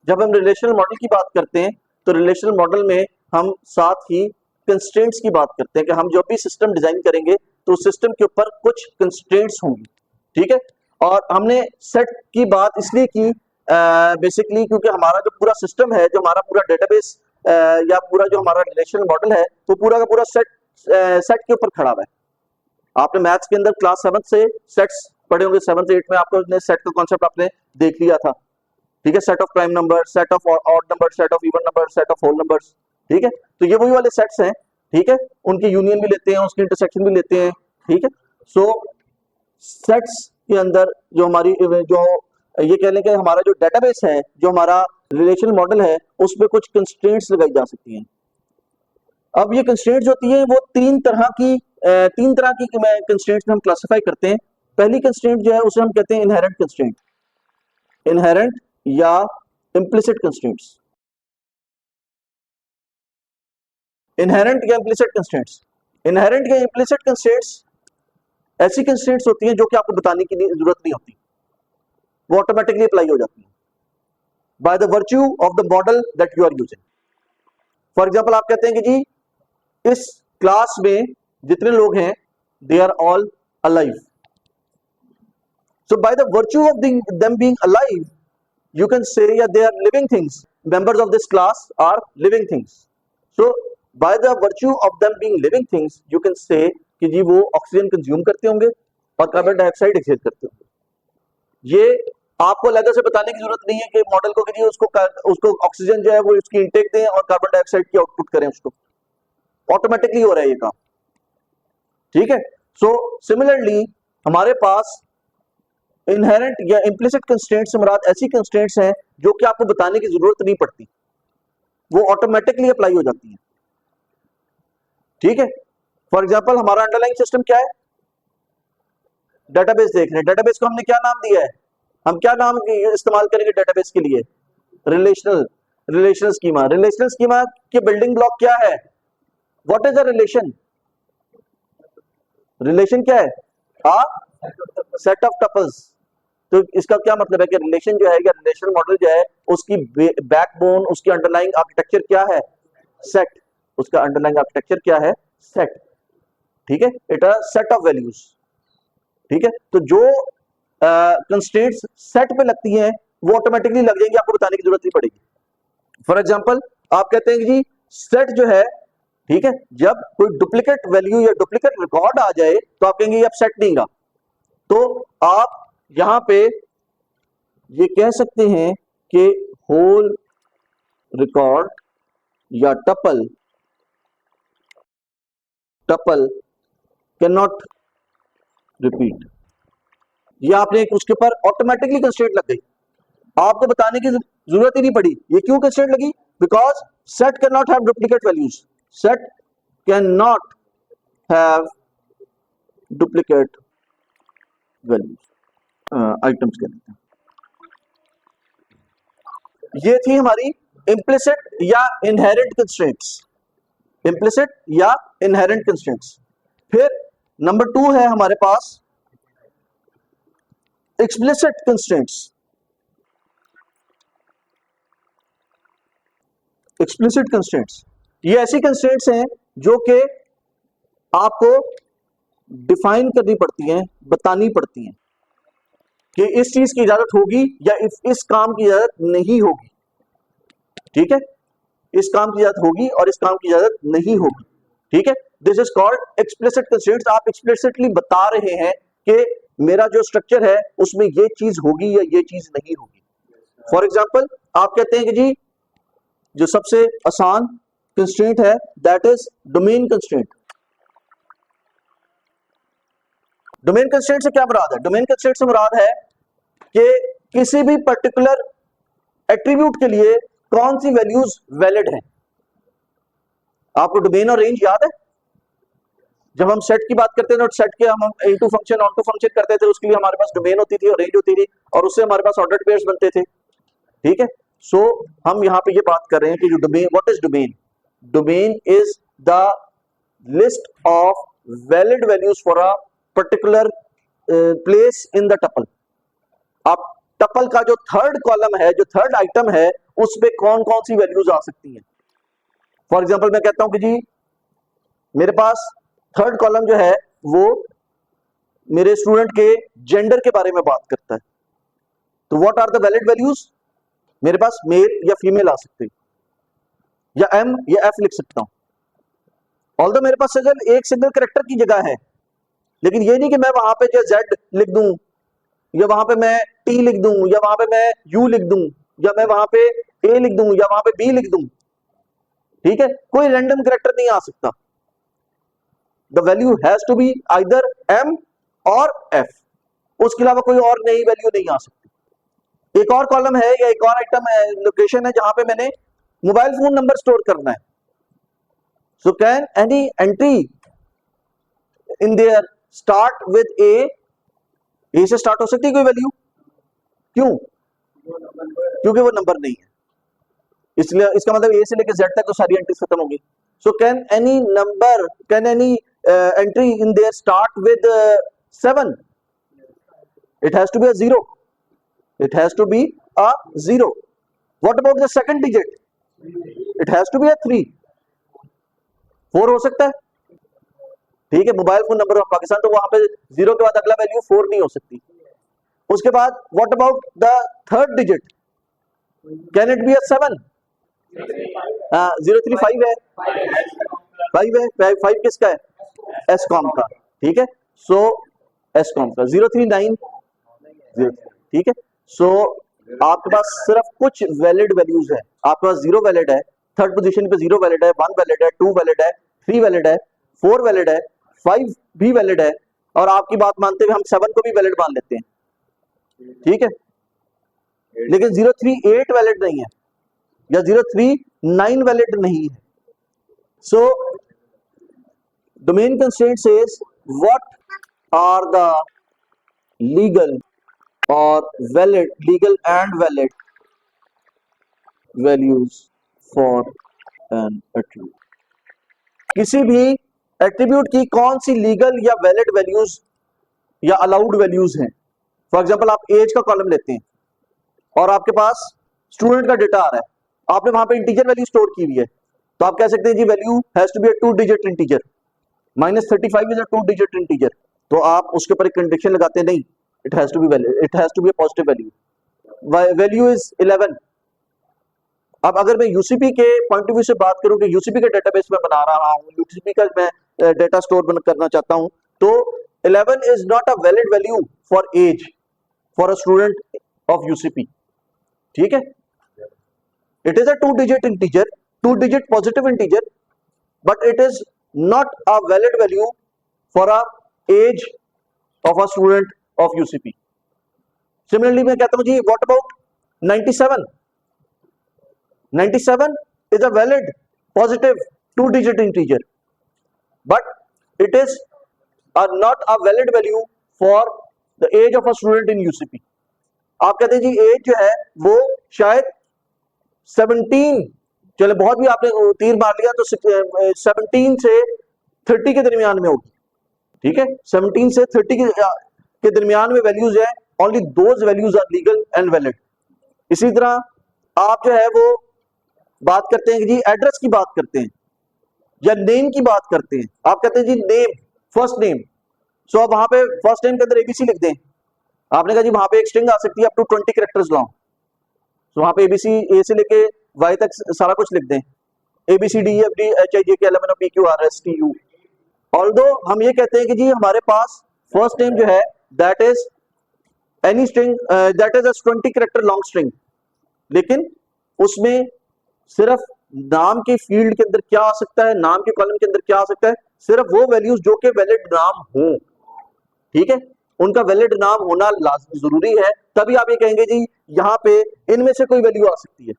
जब हम relational model की बात करते हैं तो रिलेशनल मॉडल में हम साथ ही कंस्ट्रेंट्स की बात करते हैं कि हम जो भी सिस्टम डिजाइन करेंगे तो उस सिस्टम के ऊपर कुछ कंस्ट्रेंट्स होंगी, ठीक है। और हमने सेट की बात इसलिए की बेसिकली क्योंकि हमारा जो पूरा सिस्टम है, जो हमारा पूरा डेटाबेस या पूरा जो हमारा रिलेशनल मॉडल है वो पूरा का पूरा सेट के ऊपर खड़ा हुआ है। आपने मैथ्स के अंदर क्लास 7 से सेट्स पढ़े होंगे, 7 से 8 में आपको सेट का कॉन्सेप्ट आपने देख लिया था, ठीक है। Set of prime number, set of odd number, set of even number, set of whole numbers, ठीक है। तो ये वही वाले सेट्स हैं, ठीक है। उनकी यूनियन भी लेते हैं, उसकी इंटरसेक्शन भी लेते हैं, ठीक है। सो सेट्स के अंदर जो हमारी जो ये कह लें कि हमारा जो डेटाबेस है, जो हमारा रिलेशनल मॉडल है, उसमें कुछ कंस्ट्रेंट्स लगाई जा सकती हैं। अब ये कंस्ट्रेंट्स होती है वो तीन तरह की कंस्ट्रेंट्स में हम क्लासिफाई करते हैं। पहली कंस्ट्रेंट जो है उसे हम कहते हैं इनहेरेंट कंस्ट्रेंट, इनहेरेंट या इम्प्लिसिट कंस्ट्रेंट्स। इनहेरेंट या इम्प्लिसिट कंस्ट्रेंट्स, इनहेरेंट या इम्प्लिसिट कंस्ट्रेंट्स ऐसी कंस्ट्रेंट्स होती हैं जो कि आपको बताने की जरूरत नहीं होती, वो ऑटोमेटिकली अप्लाई हो जाती है by the virtue of the model that you are using. For example आप कहते हैं कि जी इस क्लास में जितने लोग हैं they are all alive. So by the virtue of them being alive, you can say yeah, they are living things. Members of this class are living things. So by the virtue of them being living things, you can say कि जी वो oxygen consume करते होंगे और carbon dioxide exhale करते होंगे। ये आपको अलग से बताने की जरूरत नहीं है कि मॉडल को कि जी उसको ऑक्सीजन जो है वो उसकी इनटेक दें और कार्बन डाइऑक्साइड की आउटपुट करें, उसको ऑटोमेटिकली हो रहा है ये काम, ठीक है। सो सिमिलरली हमारे पास इनहेरेंट या इम्प्लिसिट कंस्ट्रेंट्स से मुराद ऐसी कंस्ट्रेंट्स हैं जो कि आपको बताने की जरूरत नहीं पड़ती, वो ऑटोमेटिकली अप्लाई हो जाती हैं, ठीक है। फॉर एग्जांपल हमारा अंडरलाइंग सिस्टम क्या है, डेटाबेस देख रहे हैं। डेटाबेस को हमने क्या नाम दिया है, हम क्या नाम इस्तेमाल करेंगे डेटाबेस के लिए, रिलेशनल स्कीमा। रिलेशनल स्कीमा के बिल्डिंग ब्लॉक क्या है, what is the relation, relation क्या है, सेट ऑफ टपल्स। तो इसका क्या मतलब है कि रिलेशन जो है या रिलेशनल मॉडल जो है उसकी बैकबोन, उसकी अंडरलाइंग आर्किटेक्चर क्या है, सेट। उसका अंडरलाइंग आर्किटेक्चर क्या है, सेट, ठीक है। It a set of values, ठीक है। तो जो कंस्ट्रेंट्स सेट पे लगती हैं वो ऑटोमेटिकली लग जाएंगी, आपको बताने की जरूरत नहीं पड़ेगी। फॉर एग्जांपल आप कहते हैं कि जी सेट जो है, ठीक है, जब कोई डुप्लीकेट वैल्यू या डुप्लीकेट रिकॉर्ड आ जाए तो आप कहेंगे ये अब सेट नहीं गा। तो आप यहां पे ये कह सकते हैं कि होल रिकॉर्ड या टपल कैन नॉट रिपीट। ये आपने उसके ऊपर ऑटोमेटिकली कंस्ट्रेंट लग गई, आपको बताने की जरूरत ही नहीं पड़ी। ये क्यों कंस्ट्रेंट लगी, because set can not have duplicate values, set can not have duplicate values, items के लिए। ये थी हमारी इम्प्लिसिट या इनहेरेंट कंस्ट्रेंट्स, इम्प्लिसिट या इनहेरेंट कंस्ट्रेंट्स। फिर नंबर 2 है हमारे पास एक्सप्लिसिट कंस्ट्रेंट्स। एक्सप्लिसिट कंस्ट्रेंट्स ये ऐसी कंस्ट्रेंट्स हैं जो कि आपको डिफाइन करनी पड़ती हैं, बतानी पड़ती हैं कि इस चीज की इजाजत होगी या इस काम की इजाजत नहीं होगी, ठीक है। इस काम की इजाजत होगी और इस काम की इजाजत नहीं होगी, ठीक है। This is called explicit constraints. आप एक्सप्लिसिटली बता रहे हैं कि मेरा जो स्ट्रक्चर है उसमें ये चीज होगी या ये चीज नहीं होगी। फॉर एग्जाम्पल आप कहते हैं कि जी जो सबसे आसान कंस्ट्रेंट है that is domain constraint. Domain constraint से क्या मुराद है, डोमेन कंस्ट्रेंट से मुराद है कि किसी भी पर्टिकुलर एट्रीब्यूट के लिए कौन सी वैल्यूज वैलिड हैं। आपको डोमेन और रेंज याद है, जब हम सेट की बात करते थे, सेट के हम इनटू फंक्शन ऑनटू फंक्शन करते थे, उसके लिए हमारे पास डोमेन होती थी और रेंज होती थी और उससे हमारे पास ऑर्डर्ड पेयर्स बनते थे, ठीक है। सो हम यहां पे ये बात कर रहे हैं कि जो domain, what is domain, domain is the list of valid values for a particular place in the tuple. आप टपल का जो थर्ड कॉलम है, जो थर्ड आइटम है, उस पे कौन कौन सी वैल्यूज आ सकती हैं। फॉर एग्जांपल मैं कहता हूं कि जी मेरे पास थर्ड कॉलम जो है वो मेरे स्टूडेंट के जेंडर के बारे में बात करता है, तो what are the valid values, मेरे पास मेल या फीमेल आ सकते हैं, या एम या एफ लिख सकता हूं। ऑल्दो मेरे पास अगर एक सिंगल कैरेक्टर की जगह है, लेकिन ये नहीं कि मैं वहां पे जो जेड लिख दूं, या वहां पे मैं टी लिख दूं, या वहां पे मैं यू लिख दूं, या मैं वहां पे ए लिख दूं, या वहां पे बी लिख दूं। ठीक है, कोई रैंडम कैरेक्टर नहीं आ सकता। The value has to be either M or F, उसके अलावा कोई और नई वैल्यू नहीं आ सकती। एक और कॉलम है या एक और आइटम है, लोकेशन है, जहां पे मैंने मोबाइल फोन नंबर स्टोर करना है। So can any entry in there start with A से स्टार्ट हो सकती है कोई वैल्यू, क्यों? क्योंकि वो नंबर नहीं है, इसलिए इसका मतलब ए से लेकर जेड तक तो सारी एंट्रीज खत्म होंगी। सो can any number, can any entry in there start with 7? It has to be a 0. It has to be a 0. What about the second digit? It has to be a 3. 4 हो सकता है, ठीक है, mobile phone number of Pakistan, तो वहां पे 0 के बाद अगला वैल्यू 4 नहीं हो सकती। उसके बाद what about the third digit, can it be a 7? 035 है, 5 है, 5 किसका है? एसकॉम का, ठीक है। सो एसकॉम का 039, ठीक है। सो आपके पास सिर्फ कुछ वैलिड वैल्यूज है, आपके पास 0 वैलिड है, थर्ड पोजीशन पे 0 वैलिड है, 1 वैलिड है, 2 वैलिड है, 3 वैलिड है, 4 वैलिड है, 5 भी वैलिड है, और आपकी बात मानते हुए हम 7 को भी वैलिड मान लेते हैं, ठीक है। लेकिन 038 वैलिड नहीं है, या 039 वैलिड नहीं है। So the main constraint says what are the legal और valid, legal and valid values for an attribute. किसी भी एट्रीब्यूट की कौन सी लीगल या वैलिड वैल्यूज या अलाउड वैल्यूज हैं। फॉर एग्जांपल आप एज का कॉलम लेते हैं और आपके पास स्टूडेंट का डेटा आ रहा है, आपने वहां पे इंटीजर वैल्यू स्टोर की हुई है, तो आप कह सकते हैं जी value has to be a 2 digit integer, -35 is a 2 digit integer, तो आप उसके ऊपर एक कंडीशन लगाते हैं, नहीं, it has to be valid, it has to be a positive value, value is 11। अब अगर मैं यूसीपी के पॉइंट ऑफ व्यू से बात करूं कि यूसीपी का डेटाबेस मैं बना रहा हूं, यूसीपी का मैं डेटा स्टोर करना चाहता हूं, तो 11 is not a valid value for age for a student of UCP, ठीक है। It is a 2 digit integer, 2 digit positive integer, but it is not a valid value for a age of a student of UCP. Similarly मैं कहता हूं जी what about 97? 97 is a valid positive 2 digit integer, but it is not a valid value for the age of a student in UCP. आप कहते हैं जी as जो है वो शायद 17, चले बहुत भी आपने तीर मार लिया तो 17 से 30 के दरमियान में होगी, ठीक है। 17 से 30 के दरमियान में वैल्यूज है, only those values are legal and valid. इसी तरह आप जो है वो बात करते हैं कि जी एड्रेस की बात करते हैं या नेम की बात करते हैं, आप कहते हैं जी नेम, फर्स्ट नेम, सो आप वहां पे फर्स्ट नेम के अंदर एबीसी लिख दें, आपने कहा जी वहां पे एक स्ट्रिंग आ सकती है अप टू 20 कैरेक्टर्स लॉन्ग, तो वहां पे एबीसी ए से लेके वाई तक सारा कुछ लिख दें, A B C D F G H I J K L M N O P Q R S T U. Although हम ये कहते हैं कि जी हमारे पास फर्स्ट नेम जो है that is any string, that is a 20 character long string, लेकिन उसमें सिर्फ नाम के फील्ड के अंदर क्या आ सकता है, नाम के कॉलम के अंदर क्या आ सकता है, सिर्फ वो वैल्यूज जो कि वैलिड नाम हो, ठीक है, उनका वैलिड नाम होना जरूरी है, तभी आप ये कहेंगे जी यहां पे इनमें से कोई वैल्यू आ सकती है।